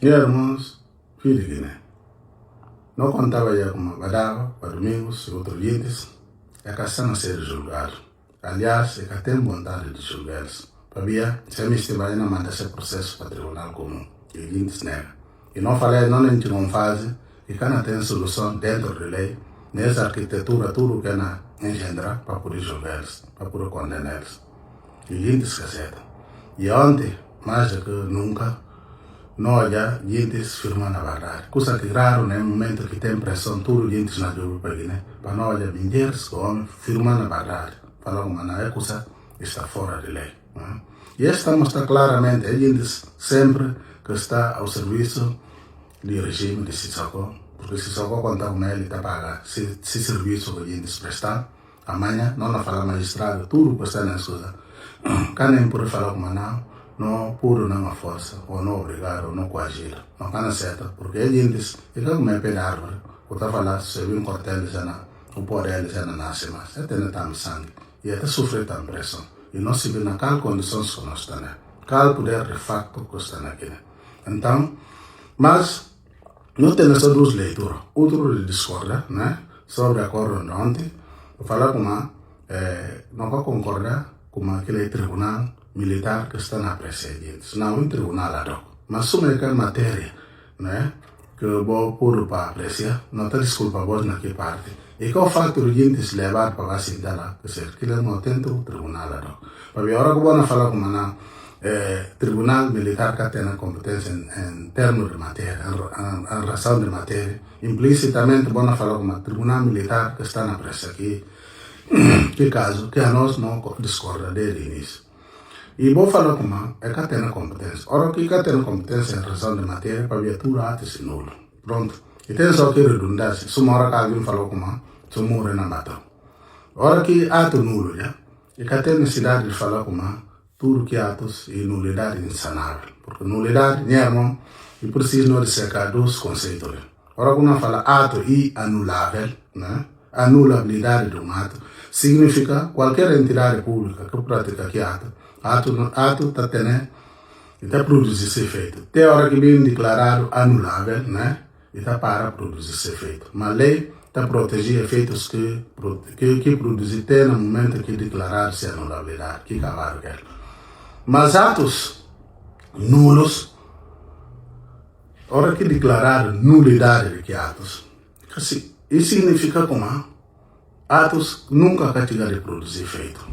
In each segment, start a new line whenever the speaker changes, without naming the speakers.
Irmãos, filho de Guiné. Não contava já com Badava, para domingos e outros dias, é que estão a ser julgados. Aliás, é que tem vontade de julgá-los. Para se me estiver na manda esse processo para o tribunal comum, e diz nega. E não falei, não nem tinha uma fase, e que não tem solução dentro da lei, nessa arquitetura, tudo que ela engendra para poder julgá-los, para poder condená-los. E diz que E ontem, mais do que nunca, nós já gente firma na verdade. Coisa que raro, né? Momento que tem pressão, tudo gente na dúvida para né? Para nós já vender, homem firma na verdade. Falar uma não é coisa está fora de lei. Né? E esta mostra claramente a gente sempre que está ao serviço do regime de Sissoko, porque Sissoko quando está com ele está paga se serviço que a gente prestar. Amanhã não fala magistrado, tudo que está nessa coisa. Quando nem por falar com não puro não a força, ou não obrigar, ou não coagir. Não cana certa, porque ele diz, e como é pé da árvore, o tá falando, se viu um cortel, o poder já não nasce mais, já tem tanto sangue, e até sofrer tanta pressão. E não se vê na qual condições que nós estamos, qual poder de facto que está aqui. Então, mas, não tem essas duas leituras. Outro discorda, né, sobre a acordo de ontem, falar com não vai concordar com aquele tribunal militar que está na precedente, não um tribunal ad hoc. Mas sobre aquela matéria, né, que eu vou pôr para apreciar, não está desculpa vos naquela parte. E que o facto de gente se levar para a cidade lá, que ele não tem um tribunal ad hoc. Porque agora que eu vou falar com tribunal militar que tem a competência em termos de matéria, em razão de matéria, implicitamente vou falar com o tribunal militar que está na pressa aqui, que caso que a nós não discorda desde o início. E vou falar com é que tem a competência. Ora que tem a competência em razão de matéria para viatura atos nulo. Pronto. E tem só que redundância. Se uma hora que alguém falou com se morre na mata. Ora que ato nulo, já. E que tem necessidade de falar com tudo que atos e nulidade insanável. Porque nulidade, né, irmão, e precisa não secar dos conceitos. Ora que não fala ato e anulável, né? Anulabilidade do ato, significa qualquer entidade pública que pratica que ato está tendo e está produzindo esse efeito. Tem hora que vem declarado anulável, né? E está para produzir esse efeito. Mas a lei está proteger efeitos que produzem até no momento que declarar-se anulabilidade, que acabaram quer. Mas atos nulos, hora que declarar nulidade de que atos, assim, isso significa como atos nunca categoria de produzir efeito.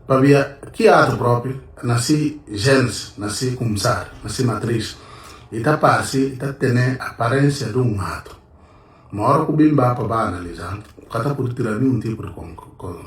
Para ver que ato próprio, nasce genes, nasce começar, nasce matriz, e está tendo a aparência de um ato. Uma hora que o bimba para analisar, o está por tirar nenhum tipo de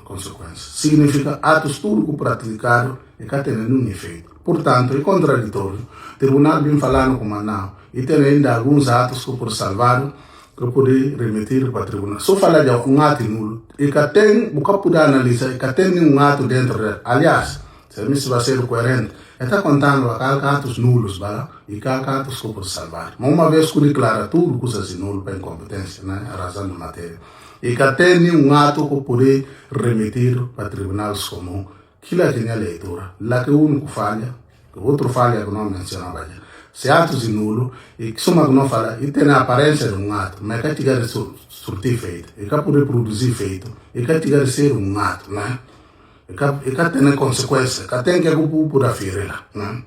consequência. Significa atos tudo praticado e está tendo um efeito. Portanto, é contraditório. O tribunal vem falando com não, e tem ainda alguns atos que por salvar que poder remitir para o tribunal. Só falar de um ato nulo, e que tem, o que poder analisar, e que tem um ato dentro dele. Aliás, se vai ser coerente, está contando atos nulos, e atos que por salvar. Mas uma vez que declara tudo coisas nulo para incompetência, né, a razão de matéria, e que tem um ato que poder remitir para o tribunal comum, que lá tem a leitura, lá que o único falha, que o outro falha que não mencionava já. Se atos de nulo, e que soma que não fala, e tem a aparência de um ato, mas que tiver de surtir feito, e que poder produzir feito, e que tiver de ser um ato, né? E que tem consequência, que tem que por aferir, né?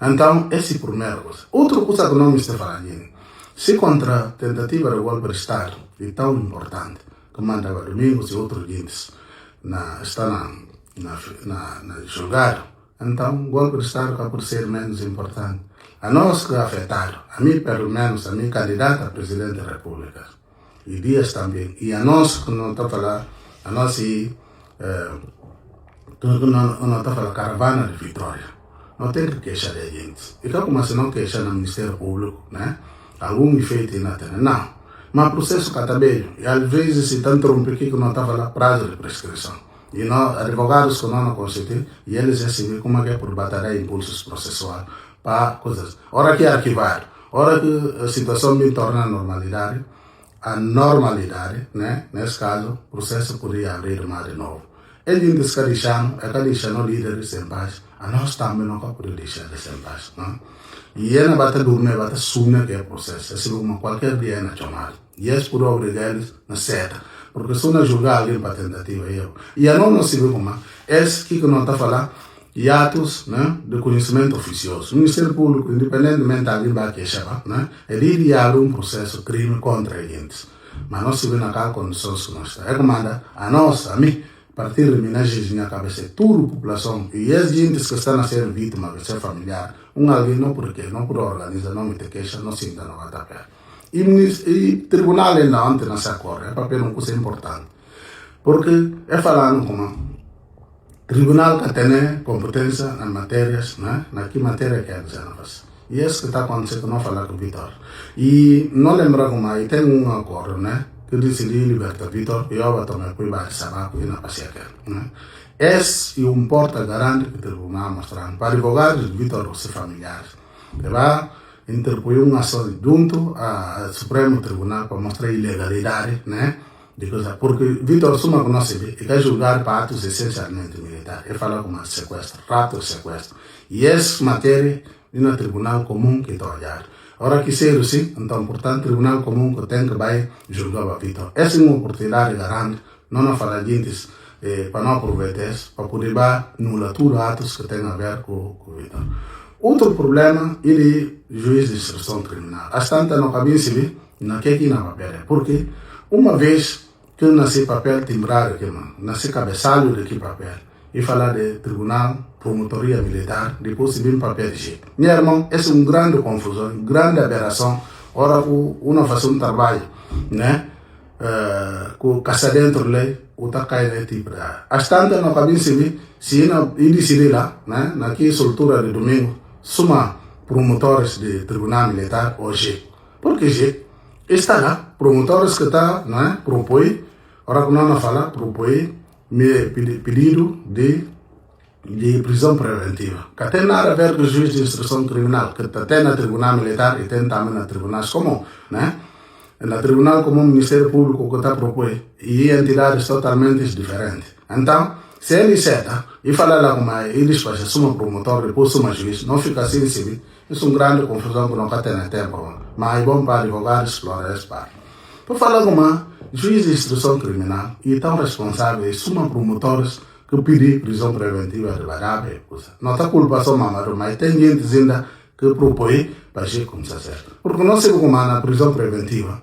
Então, essa é a primeira coisa. Outra coisa que não me está falando, se contra a tentativa de golpe de Estado, é tão importante, que mandava domingos e outros dias, está na julgado, então, o golpe de Estado acaba por ser menos importante. A nós que afetaram, a mim pelo menos, a minha candidata a presidente da República, e Dias também, e a nós que não está falando, a nós não está falando caravana de vitória, não tem que queixar de gente. E como se não queixar no Ministério Público, né? Algum efeito ainda tem, não. Mas o processo catabelho, e às vezes se está interrompendo que não está falando prazo de prescrição. E nós, advogados que não constituem, e eles recebem como é por batalhar impulsos processuais para coisas. Hora que é arquivado, hora que a situação me torna a normalidade, né? Nesse caso, o processo poderia abrir mais de novo. Ele diz que deixando líderes em paz, a nós também não podemos deixar de ser em paz. Não? E ela bate dormir, bate sumir que é o processo. Assim como qualquer dia é nacional. E é por obrigar eles na seta. Porque se não julgar alguém para tentativa, e a não se vê como é que não está falando e atos, né, de conhecimento oficioso. O Ministério Público, independentemente de alguém vai queixar, né, ele iria um processo crime contra eles. Mas não se vê naquela condição que nós estamos. É como a nós, a mim, partir de homenagens na cabeça, toda a população, e as gente que estão a ser vítimas, que ser familiar, alguém não por organizar, não me te queixa, não se ainda não vai tapar. E tribunal ainda ontem não se acorda, é papel uma coisa importante. Porque é falando como tribunal que tem competência nas matérias, né? Na que matéria que é que faz. E isso que está acontecendo, não falar com o Vitor. E não lembrar como aí tem acordo, né? Que decidi libertar Vitor, e eu vou tomar cuidado de saber que não passa aqui, né? Esse importa garante que o tribunal mostrando para advogados Vitor ou seus familiares. Que vai interpor uma ação junto ao Supremo Tribunal para mostrar a ilegalidade, né? De coisa. Porque Vitor Suma conhece e quer julgar para atos essencialmente militares. Ele fala como sequestro, rato de sequestro. E essa matéria no Tribunal Comum que está a olhar. Ora que ser assim, então, portanto, Tribunal Comum que tem que vai julgar para Vitor. Essa é uma oportunidade garante, não falar de para não aproveitar, para poder anular todos os atos que têm a ver com Vitor. Outro problema é o juiz de instrução criminal. Às tantas não cabia se ver, não quer que não papel. Porque uma vez que eu nasci papel timbrado, nasci cabeçalho de que papel, e falar de tribunal, promotoria militar, depois se vem papel de jeito. Meu irmão, essa é uma grande confusão, uma grande aberração. Ora, uma faz um trabalho, né? Com caça dentro da lei, o tá caindo tipo. Às tantas não cabia se ver, se ele decidir lá, né? Naquela soltura de domingo, suma promotores de tribunal militar hoje. Por que jeito? Está lá, promotores que está, né? Propõe, ora que não fala, propõe pedido de prisão preventiva. Que tem nada a ver com o juiz de instrução criminal, que tem na tribunal militar e tem também na tribunais comum, né? Na tribunal comum, o Ministério Público que está propõe e entidades totalmente diferentes. Então, se ele seta e fala lá como eles fazem, suma promotor, depois suma juiz, não fica assim civil. Isso é uma grande confusão que não tem tempo, mas é bom para advogados explorar esse parte. Por falar como juiz de instrução criminal e tão responsáveis, suma promotores que pedem prisão preventiva de variável. Não está culpa só mamado, mas tem gente ainda que propõe para agir como se certo. Porque não sei como na prisão preventiva,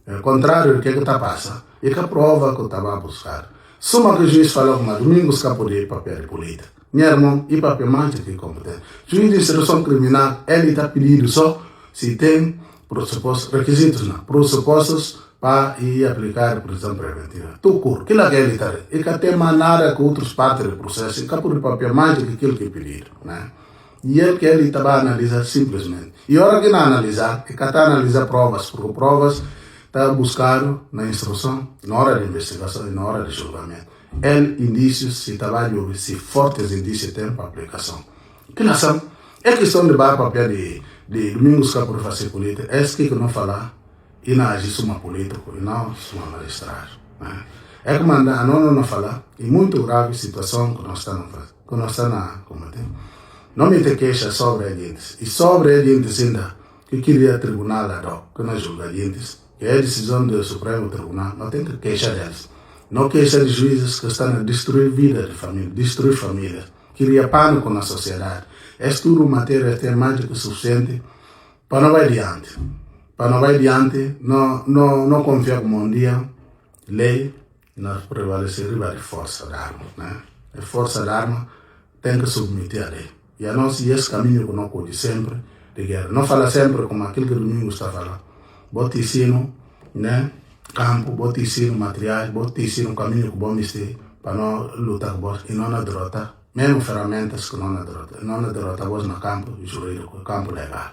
ao contrário do que está passando, e que a prova que eu estava a buscar. Suma que o juiz falou como domingos que poder papel de política. Meu irmão, e papel mais do que competente. Juiz de instrução criminal, ele está pedindo só se tem pressupostos, requisitos não, pressupostos para ir aplicar a prisão preventiva. Que lá que ele está, e que tem nada com outras partes do processo, e que por papel mais do que aquilo que pediram, né? E ele que ele estava a analisar simplesmente. E a hora que não analisar, é que está a analisar provas, porque provas está buscado na instrução, na hora de investigação e na hora de julgamento. Indícios, se trabalho, se fortes indícios tem para aplicação. Que nação? É questão de papel de domingos que por fazer política, é isso que não falar, e não agir uma política, e não uma magistrado. Né? É como não falar, e muito grave situação que nós estamos na combater. Não me te queixa sobre a gente, e sobre a gente ainda, que queria tribunal lá, que não julga a gente, que é a decisão do Supremo Tribunal, não tem que queixar deles. Não queixa de juízes que estão a destruir vida de família, destruir famílias, cria pânico na sociedade. É tudo matéria tem mais do que suficiente para não vai adiante. Para não vai adiante, não confia como um dia, lei, nós prevalecer a força da arma. Né? A força da arma tem que submeter a lei. E a nós, esse caminho que não pode sempre de guerra. Não fala sempre como aquilo que o Domingo está falando. Bote ensino, né? Campo, bote ensino materiais, bote ensino caminho que bom ter para não lutar com vós e não na derrota, mesmo ferramentas que não na derrota. Não na derrota vós no campo jurídico, campo legal.